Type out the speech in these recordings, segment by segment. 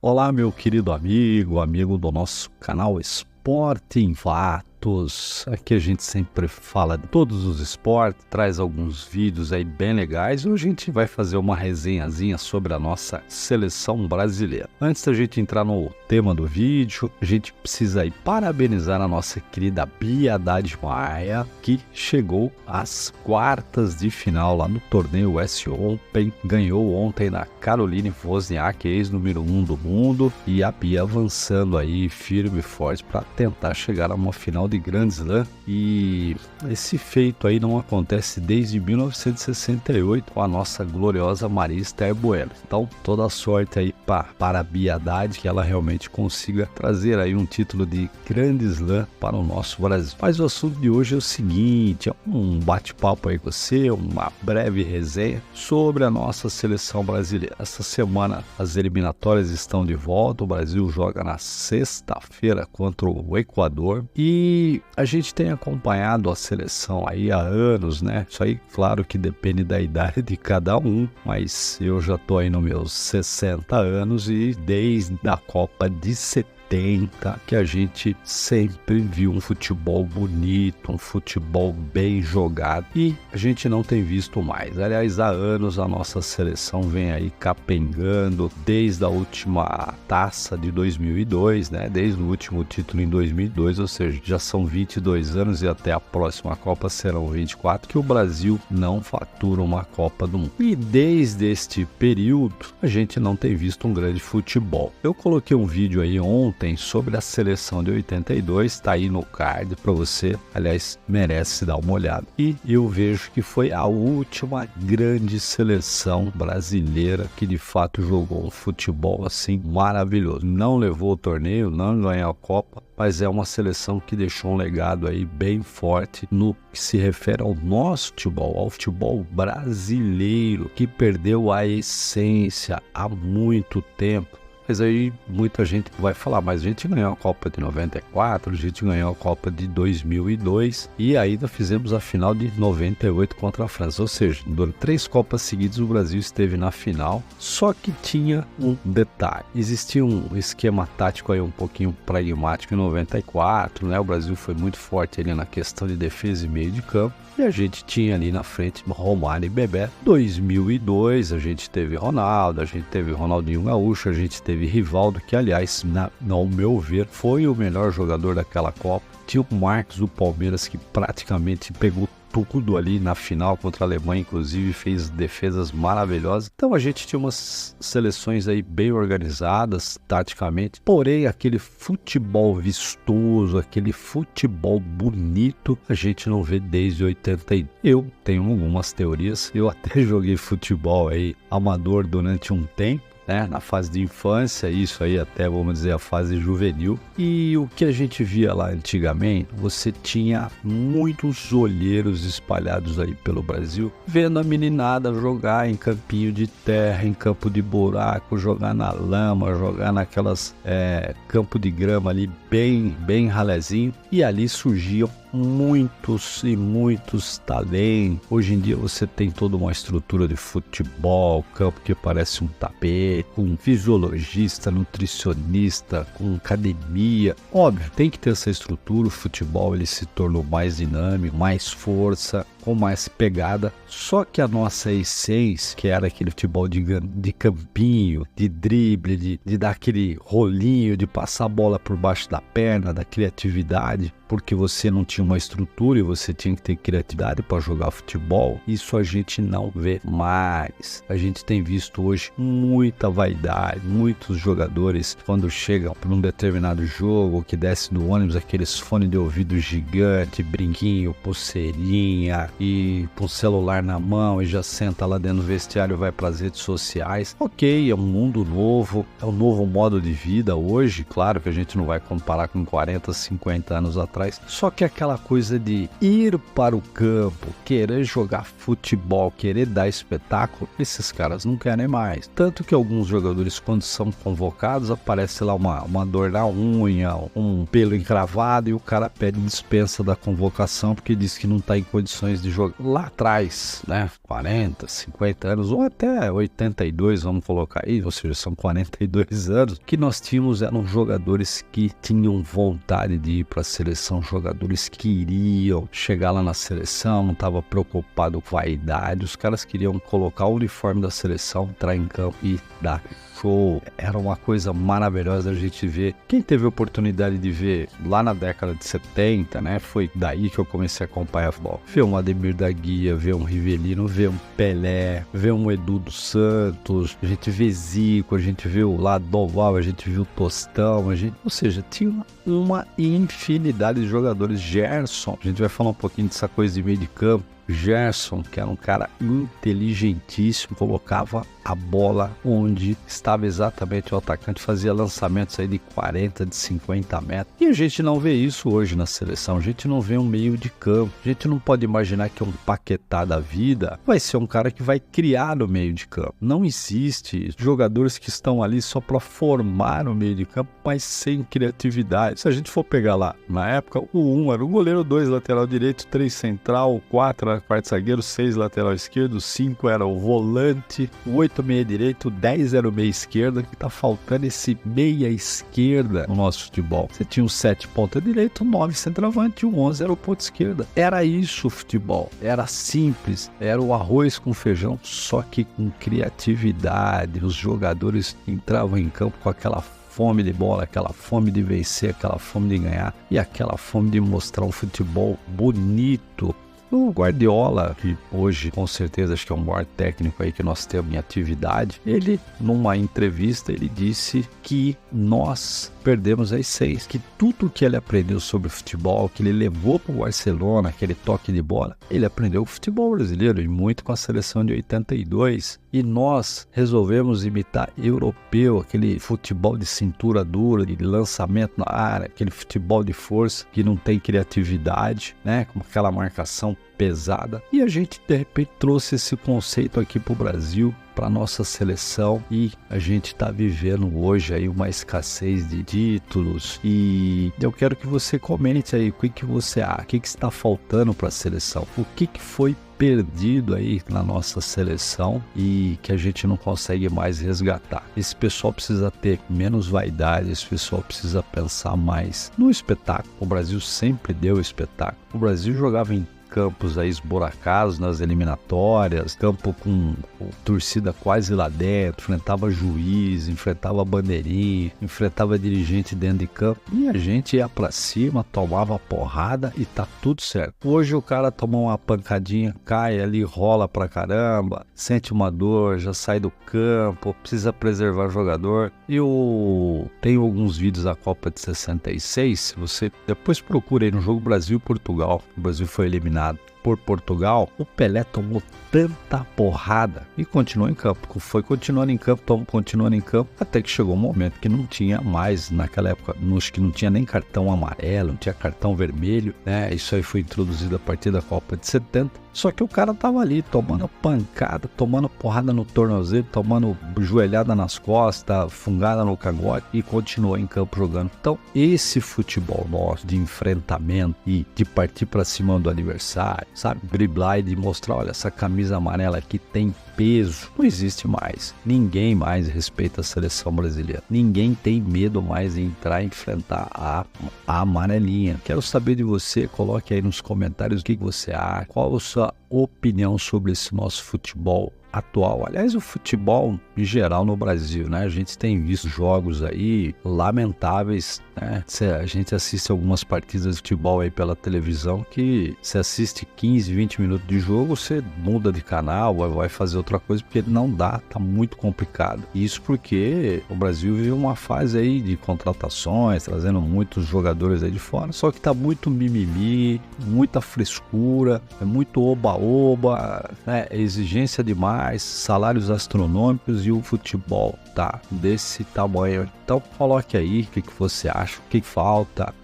Olá, meu querido amigo do nosso canal Esporte em Fatos. Aqui a gente sempre fala de todos os esportes, traz alguns vídeos aí bem legais. Hoje a gente vai fazer uma resenhazinha sobre a nossa seleção brasileira. Antes da gente entrar no tema do vídeo, a gente precisa aí parabenizar a nossa querida Bia Haddad Maia, que chegou às quartas de final lá no torneio US Open, ganhou ontem na Caroline Wozniacki, ex-número 1 do mundo, e a Bia avançando aí firme e forte para tentar chegar a uma final de Grand Slam. E esse feito aí não acontece desde 1968 com a nossa gloriosa Maria Esther Bueno. Então toda a sorte aí para a Bia Haddad, que ela realmente consiga trazer aí um título de Grand Slam para o nosso Brasil. Mas o assunto de hoje é o seguinte, é um bate-papo aí com você, uma breve resenha sobre a nossa seleção brasileira. Essa semana as eliminatórias estão de volta, o Brasil joga na sexta-feira contra o Equador e a gente tem acompanhado a seleção aí há anos, né? Isso aí, claro que depende da idade de cada um, mas eu já tô aí nos meus 60 anos e desde a Copa de 70 que a gente sempre viu um futebol bonito, um futebol bem jogado, e a gente não tem visto mais. Aliás, há anos a nossa seleção vem aí capengando desde a última taça de 2002, né? Desde o último título em 2002, ou seja, já são 22 anos e até a próxima Copa serão 24, que o Brasil não fatura uma Copa do Mundo. E desde este período a gente não tem visto um grande futebol. Eu coloquei um vídeo aí ontem sobre a seleção de 82, tá aí no card para você, aliás, merece dar uma olhada. E eu vejo que foi a última grande seleção brasileira que de fato jogou um futebol assim maravilhoso. Não levou o torneio, não ganhou a Copa, mas é uma seleção que deixou um legado aí bem forte no que se refere ao nosso futebol, ao futebol brasileiro, que perdeu a essência há muito tempo. Mas aí muita gente vai falar, mas a gente ganhou a Copa de 94, a gente ganhou a Copa de 2002 e ainda fizemos a final de 98 contra a França. Ou seja, durante 3 Copas seguidas o Brasil esteve na final, só que tinha um detalhe. Existia um esquema tático aí um pouquinho pragmático em 94, né? O Brasil foi muito forte ali na questão de defesa e meio de campo. E a gente tinha ali na frente Romário e Bebeto. 2002 a gente teve Ronaldo, a gente teve Ronaldinho Gaúcho, a gente teve Rivaldo, que aliás, ao meu ver, foi o melhor jogador daquela Copa. Tinha o Marcos do Palmeiras, que praticamente pegou tudo ali na final contra a Alemanha, inclusive fez defesas maravilhosas. Então a gente tinha umas seleções aí bem organizadas taticamente, porém aquele futebol vistoso, aquele futebol bonito, a gente não vê desde 80. Eu tenho algumas teorias, eu até joguei futebol aí amador durante um tempo, né, na fase de infância, isso aí até, vamos dizer, a fase juvenil. E o que a gente via lá antigamente, você tinha muitos olheiros espalhados aí pelo Brasil, vendo a meninada jogar em campinho de terra, em campo de buraco, jogar na lama, jogar naquelas campo de grama ali bem ralezinho, e ali surgiam muitos e muitos talentos. Hoje em dia você tem toda uma estrutura de futebol, campo que parece um tapete, com um fisiologista, nutricionista, com academia. Óbvio, tem que ter essa estrutura. O futebol ele se tornou mais dinâmico, mais força, com mais pegada, só que a nossa essência, que era aquele futebol de campinho, de drible, de dar aquele rolinho, de passar a bola por baixo da perna, da criatividade, porque você não tinha uma estrutura e você tinha que ter criatividade para jogar futebol, isso a gente não vê mais. A gente tem visto hoje muita vaidade, muitos jogadores quando chegam para um determinado jogo, que desce do ônibus, aqueles fones de ouvido gigante, brinquinho, pulseirinha, e com o celular na mão e já senta lá dentro do vestiário e vai para as redes sociais. Ok, é um mundo novo, é um novo modo de vida hoje. Claro que a gente não vai comparar com 40, 50 anos atrás, atrás. Só que aquela coisa de ir para o campo, querer jogar futebol, querer dar espetáculo, esses caras não querem mais. Tanto que alguns jogadores, quando são convocados, aparece lá uma dor na unha, um pelo encravado, e o cara pede dispensa da convocação porque diz que não está em condições de jogar. Lá atrás, né, 40, 50 anos, ou até 82, vamos colocar aí, ou seja, são 42 anos, que nós tínhamos eram jogadores que tinham vontade de ir para a seleção, jogadores que iriam chegar lá na seleção, não estava preocupado com vaidade, os caras queriam colocar o uniforme da seleção, entrar em campo e dar show. Era uma coisa maravilhosa a gente ver. Quem teve a oportunidade de ver lá na década de 70, né? Foi daí que eu comecei a acompanhar futebol. Ver um Ademir da Guia, ver um Rivelino, ver um Pelé, ver um Edu dos Santos, a gente vê Zico, a gente viu lá Doval, a gente viu Tostão, ou seja, tinha uma infinidade de jogadores. Gerson, a gente vai falar um pouquinho dessa coisa de meio de campo. Gerson, que era um cara inteligentíssimo, colocava a bola onde estava exatamente o atacante, fazia lançamentos aí de 40, de 50 metros. E a gente não vê isso hoje na seleção, a gente não vê um meio de campo. A gente não pode imaginar que um Paquetá da vida vai ser um cara que vai criar no meio de campo. Não existe jogadores que estão ali só para formar o meio de campo, mas sem criatividade. Se a gente for pegar lá, na época, o 1 era o goleiro, 2 lateral direito, 3 central, 4 era quarto zagueiro, 6 lateral esquerdo, 5 era o volante, 8 meia direito, 10 era o meia esquerda, que tá faltando esse meia esquerda no nosso futebol. Você tinha o 7 ponta direito, 9 centroavante e o 11 era o ponta esquerda. Era isso o futebol, era simples, era o arroz com feijão, só que com criatividade. Os jogadores entravam em campo com aquela fome de bola, aquela fome de vencer, aquela fome de ganhar e aquela fome de mostrar um futebol bonito. O Guardiola, que hoje com certeza acho que é o maior técnico aí que nós temos em atividade, ele numa entrevista ele disse que nós perdemos a essência, que tudo que ele aprendeu sobre futebol, que ele levou para o Barcelona, aquele toque de bola, ele aprendeu o futebol brasileiro e muito com a seleção de 82. E nós resolvemos imitar europeu, aquele futebol de cintura dura, de lançamento na área, aquele futebol de força que não tem criatividade, né? Com aquela marcação pesada. E a gente de repente trouxe esse conceito aqui para o Brasil, para nossa seleção, e a gente está vivendo hoje aí uma escassez de títulos. E eu quero que você comente aí o que você acha, o que está faltando para a seleção, o que foi perdido aí na nossa seleção e que a gente não consegue mais resgatar. Esse pessoal precisa ter menos vaidade, esse pessoal precisa pensar mais no espetáculo. O Brasil sempre deu espetáculo. O Brasil jogava em campos aí esburacados nas eliminatórias, campo com torcida quase lá dentro, enfrentava juiz, enfrentava bandeirinha, enfrentava dirigente dentro de campo, e a gente ia pra cima, tomava porrada e tá tudo certo. Hoje o cara toma uma pancadinha, cai ali, rola pra caramba, sente uma dor, já sai do campo, precisa preservar o jogador. Tem alguns vídeos da Copa de 66, se você depois procura aí no jogo Brasil e Portugal, o Brasil foi eliminado por Portugal, o Pelé tomou tanta porrada e continuou em campo, foi continuando em campo, até que chegou um momento que não tinha mais, naquela época, acho que não tinha nem cartão amarelo, não tinha cartão vermelho, né? Isso aí foi introduzido a partir da Copa de 70. Só que o cara tava ali tomando pancada, tomando porrada no tornozelo, tomando joelhada nas costas, fungada no cangote e continuou em campo jogando. Então, esse futebol nosso de enfrentamento e de partir para cima do adversário, sabe? Driblar e de mostrar, olha, essa camisa amarela aqui tem peso, não existe mais. Ninguém mais respeita a seleção brasileira. Ninguém tem medo mais de entrar e enfrentar a amarelinha. Quero saber de você, coloque aí nos comentários o que você acha, qual a sua opinião sobre esse nosso futebol atual. Aliás, o futebol em geral no Brasil, né? A gente tem visto jogos aí lamentáveis, né? A gente assiste algumas partidas de futebol aí pela televisão que você assiste 15, 20 minutos de jogo, você muda de canal, vai fazer outra coisa, porque não dá, tá muito complicado. Isso porque o Brasil vive uma fase aí de contratações, trazendo muitos jogadores aí de fora, só que tá muito mimimi, muita frescura, é muito oba oba-oba, né? Exigência demais, salários astronômicos e o futebol tá desse tamanho. Então coloque aí o que você acha, o que falta,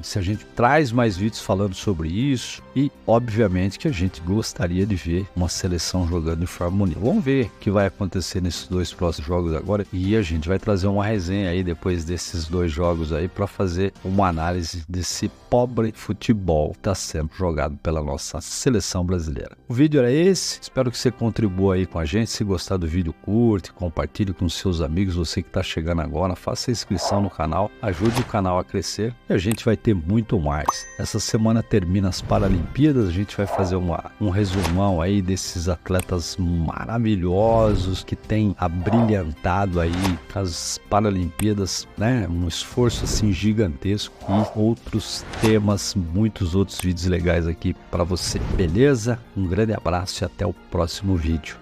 se a gente traz mais vídeos falando sobre isso e obviamente que a gente gostaria de ver uma seleção jogando de forma unida. Vamos ver o que vai acontecer nesses 2 próximos jogos agora e a gente vai trazer uma resenha aí depois desses 2 jogos aí para fazer uma análise desse pobre futebol que está sendo jogado pela nossa seleção brasileira. O vídeo era esse, espero que você contribua aí com a gente. Se gostar do vídeo, curte, compartilhe com seus amigos. Você que está chegando agora, faça a inscrição no canal, ajude o canal a crescer e a gente vai ter muito mais. Essa semana termina as Paralimpíadas, a gente vai fazer um resumão aí desses atletas maravilhosos que têm abrilhantado aí as Paralimpíadas, né? Um esforço assim gigantesco e outros temas, muitos outros vídeos legais aqui para você, beleza? Um grande abraço e até o próximo vídeo.